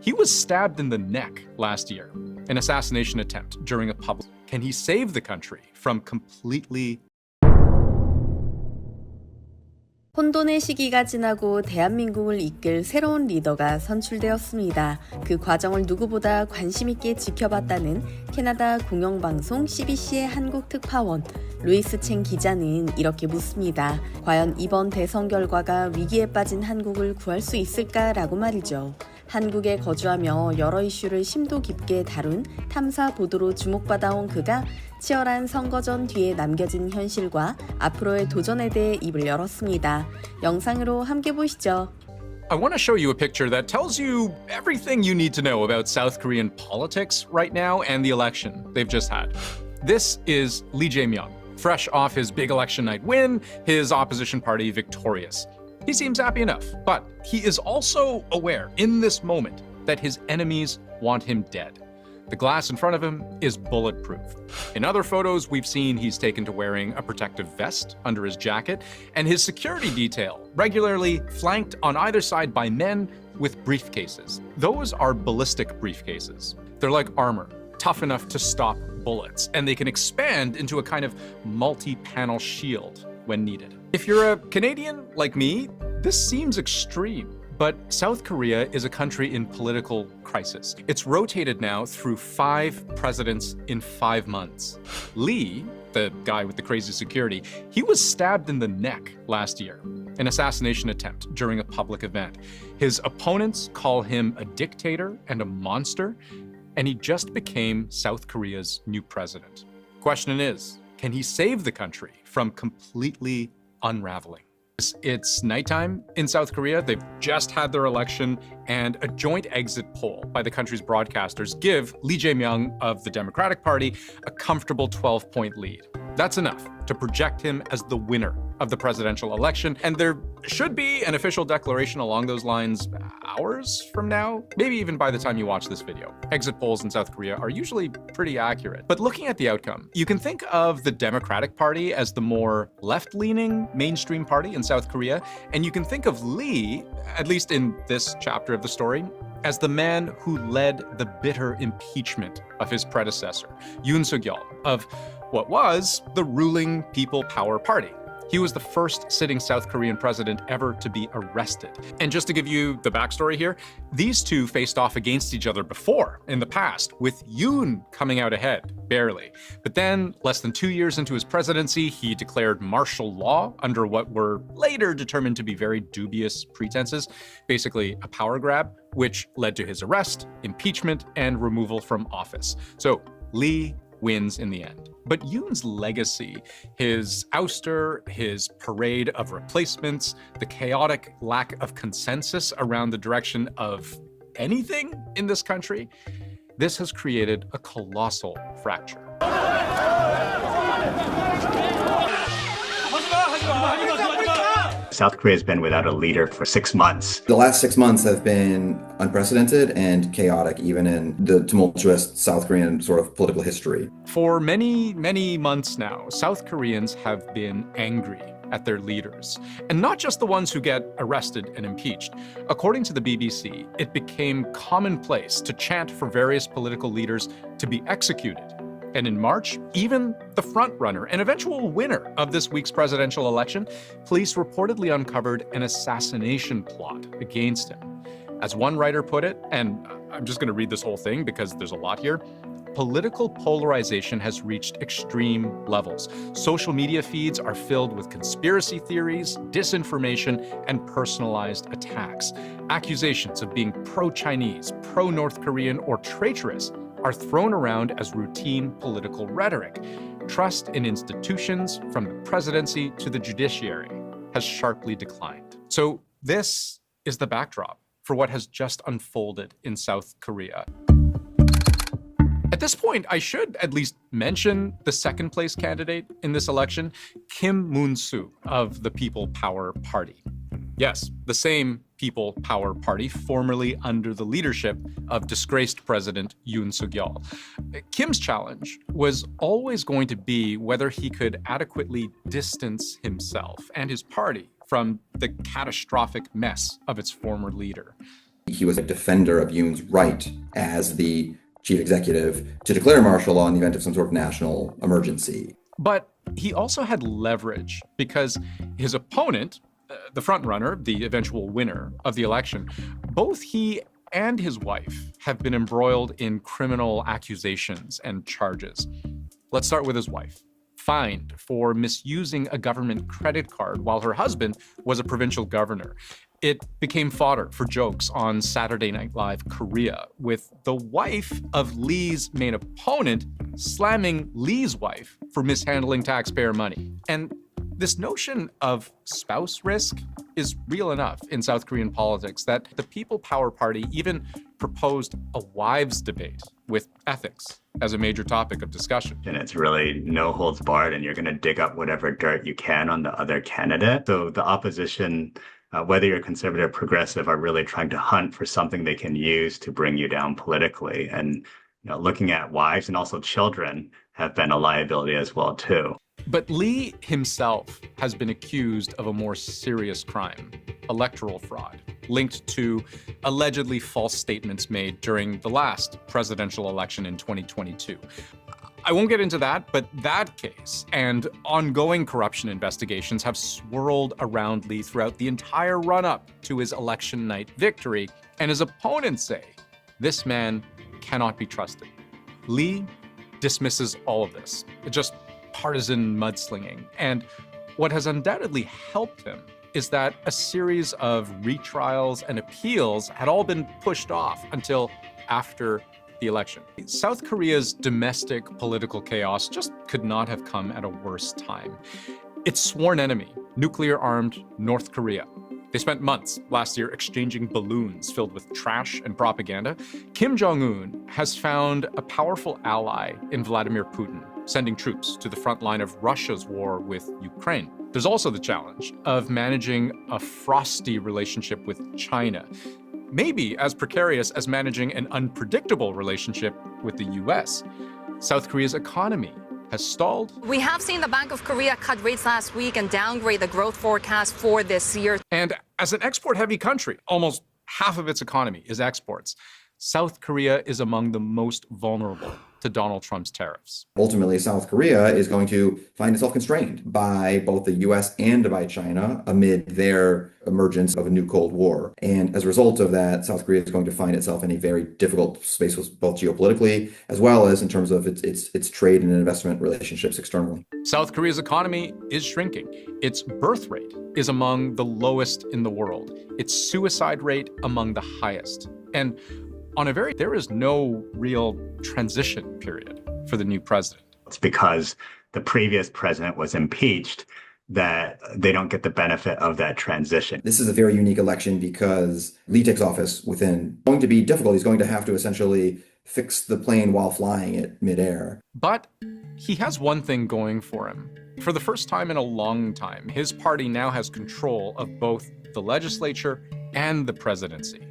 He was stabbed in the neck last year, an assassination attempt during a public. Can he save the country from completely 혼돈의 시기가 지나고 대한민국을 이끌 새로운 리더가 선출되었습니다. 그 과정을 누구보다 관심 있게 지켜봤다는 캐나다 공영방송 CBC의 한국 특파원 루이스 챙 기자는 이렇게 묻습니다. 과연 이번 대선 결과가 위기에 빠진 한국을 구할 수 있을까라고 말이죠. 한국에 거주하며 여러 이슈를 심도 깊게 다룬 탐사 보도로 주목받아온 그가 치열한 선거전 뒤에 남겨진 현실과 앞으로의 도전에 대해 입을 열었습니다. 영상으로 함께 보시죠. I want to show you a picture that tells you everything you need to know about South Korean politics right now and the election they've just had. This is Lee Jae-myung, fresh off his big election night win, his opposition party victorious. He seems happy enough, but he is also aware in this moment that his enemies want him dead. The glass in front of him is bulletproof. In other photos, we've seen he's taken to wearing a protective vest under his jacket, and his security detail regularly flanked on either side by men with briefcases. Those are ballistic briefcases. They're like armor, tough enough to stop bullets, and they can expand into a kind of multi-panel shield when needed. If you're a Canadian like me, this seems extreme. But South Korea is a country in political crisis. It's rotated now through 5 presidents in 5 months. Lee, the guy with the crazy security, he was stabbed in the neck last year, an assassination attempt during a public event. His opponents call him a dictator and a monster, and he just became South Korea's new president. Question is, can he save the country from completely unraveling? It's nighttime in South Korea. They've just had their election, and a joint exit poll by the country's broadcasters give Lee Jae-myung of the Democratic Party a comfortable 12-point lead. That's enough to project him as the winner of the presidential election, and there should be an official declaration along those lines hours from now, maybe even by the time you watch this video. Exit polls in South Korea are usually pretty accurate. But looking at the outcome, you can think of the Democratic Party as the more left-leaning mainstream party in South Korea, and you can think of Lee, at least in this chapter of the story, as the man who led the bitter impeachment of his predecessor, Yoon Suk-yeol, of what was the ruling People Power Party. He was the first sitting South Korean president ever to be arrested. And just to give you the backstory here, these two faced off against each other before in the past, with Yoon coming out ahead, barely. But then, less than 2 years into his presidency, he declared martial law under what were later determined to be very dubious pretenses, basically a power grab, which led to his arrest, impeachment, and removal from office. So Lee wins in the end. But Yoon's legacy, his ouster, his parade of replacements, the chaotic lack of consensus around the direction of anything in this country, this has created a colossal fracture. South Korea has been without a leader for 6 months. The last 6 months have been unprecedented and chaotic, even in the tumultuous South Korean sort of political history. For many, many months now, South Koreans have been angry at their leaders, and not just the ones who get arrested and impeached. According to the BBC, it became commonplace to chant for various political leaders to be executed. And in March, even the frontrunner and eventual winner of this week's presidential election, police reportedly uncovered an assassination plot against him. As one writer put it, and I'm just going to read this whole thing because there's a lot here, political polarization has reached extreme levels. Social media feeds are filled with conspiracy theories, disinformation, and personalized attacks. Accusations of being pro-Chinese, pro-North Korean, or traitorous are thrown around as routine political rhetoric. Trust in institutions, from the presidency to the judiciary, has sharply declined. So this is the backdrop for what has just unfolded in South Korea. At this point, I should at least mention the second place candidate in this election, Kim Moon-soo of the People Power Party. Yes, the same People Power Party, formerly under the leadership of disgraced President Yoon Suk-yeol. Kim's challenge was always going to be whether he could adequately distance himself and his party from the catastrophic mess of its former leader. He was a defender of Yoon's right as the chief executive to declare martial law in the event of some sort of national emergency. But he also had leverage because his opponent, the frontrunner, the eventual winner of the election, both he and his wife have been embroiled in criminal accusations and charges. Let's start with his wife. Fined for misusing a government credit card while her husband was a provincial governor. It became fodder for jokes on Saturday Night Live Korea, with the wife of Lee's main opponent slamming Lee's wife for mishandling taxpayer money. And this notion of spouse risk is real enough in South Korean politics that the People Power Party even proposed a wives debate with ethics as a major topic of discussion. And it's really no holds barred, and you're going to dig up whatever dirt you can on the other candidate. So the opposition, whether you're conservative or progressive, are really trying to hunt for something they can use to bring you down politically. And looking at wives and also children have been a liability as well, too. But Lee himself has been accused of a more serious crime, electoral fraud, linked to allegedly false statements made during the last presidential election in 2022. I won't get into that, but that case and ongoing corruption investigations have swirled around Lee throughout the entire run-up to his election night victory, and his opponents say this man cannot be trusted. Lee dismisses all of this, just partisan mudslinging, and what has undoubtedly helped him is that a series of retrials and appeals had all been pushed off until after the election. South Korea's domestic political chaos just could not have come at a worse time. Its sworn enemy, nuclear-armed North Korea. They spent months last year exchanging balloons filled with trash and propaganda. Kim Jong-un has found a powerful ally in Vladimir Putin, sending troops to the front line of Russia's war with Ukraine. There's also the challenge of managing a frosty relationship with China, maybe as precarious as managing an unpredictable relationship with the US. South Korea's economy has stalled. We have seen the Bank of Korea cut rates last week and downgrade the growth forecast for this year. And as an export-heavy country, almost half of its economy is exports. South Korea is among the most vulnerable to Donald Trump's tariffs. Ultimately, South Korea is going to find itself constrained by both the US and by China amid their emergence of a new Cold War. And as a result of that, South Korea is going to find itself in a very difficult space, both geopolitically as well as in terms of its trade and investment relationships externally. South Korea's economy is shrinking. Its birth rate is among the lowest in the world. Its suicide rate among the highest. And there is no real transition period for the new president. It's because the previous president was impeached that they don't get the benefit of that transition. This is a very unique election because Lee takes office within. It's going to be difficult. He's going to have to essentially fix the plane while flying it midair. But he has one thing going for him. For the first time in a long time, his party now has control of both the legislature and the presidency.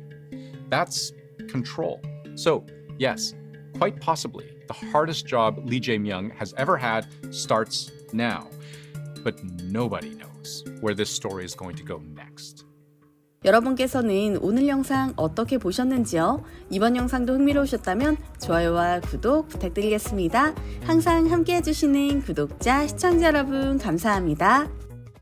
That's control. So, yes, quite possibly, the hardest job Lee Jae-myung has ever had starts now. But nobody knows where this story is going to go next. 여러분께서는 오늘 영상 어떻게 보셨는지요? 이번 영상도 흥미로우셨다면 좋아요와 구독 부탁드리겠습니다. 항상 함께 해주시는 구독자, 시청자 여러분 감사합니다.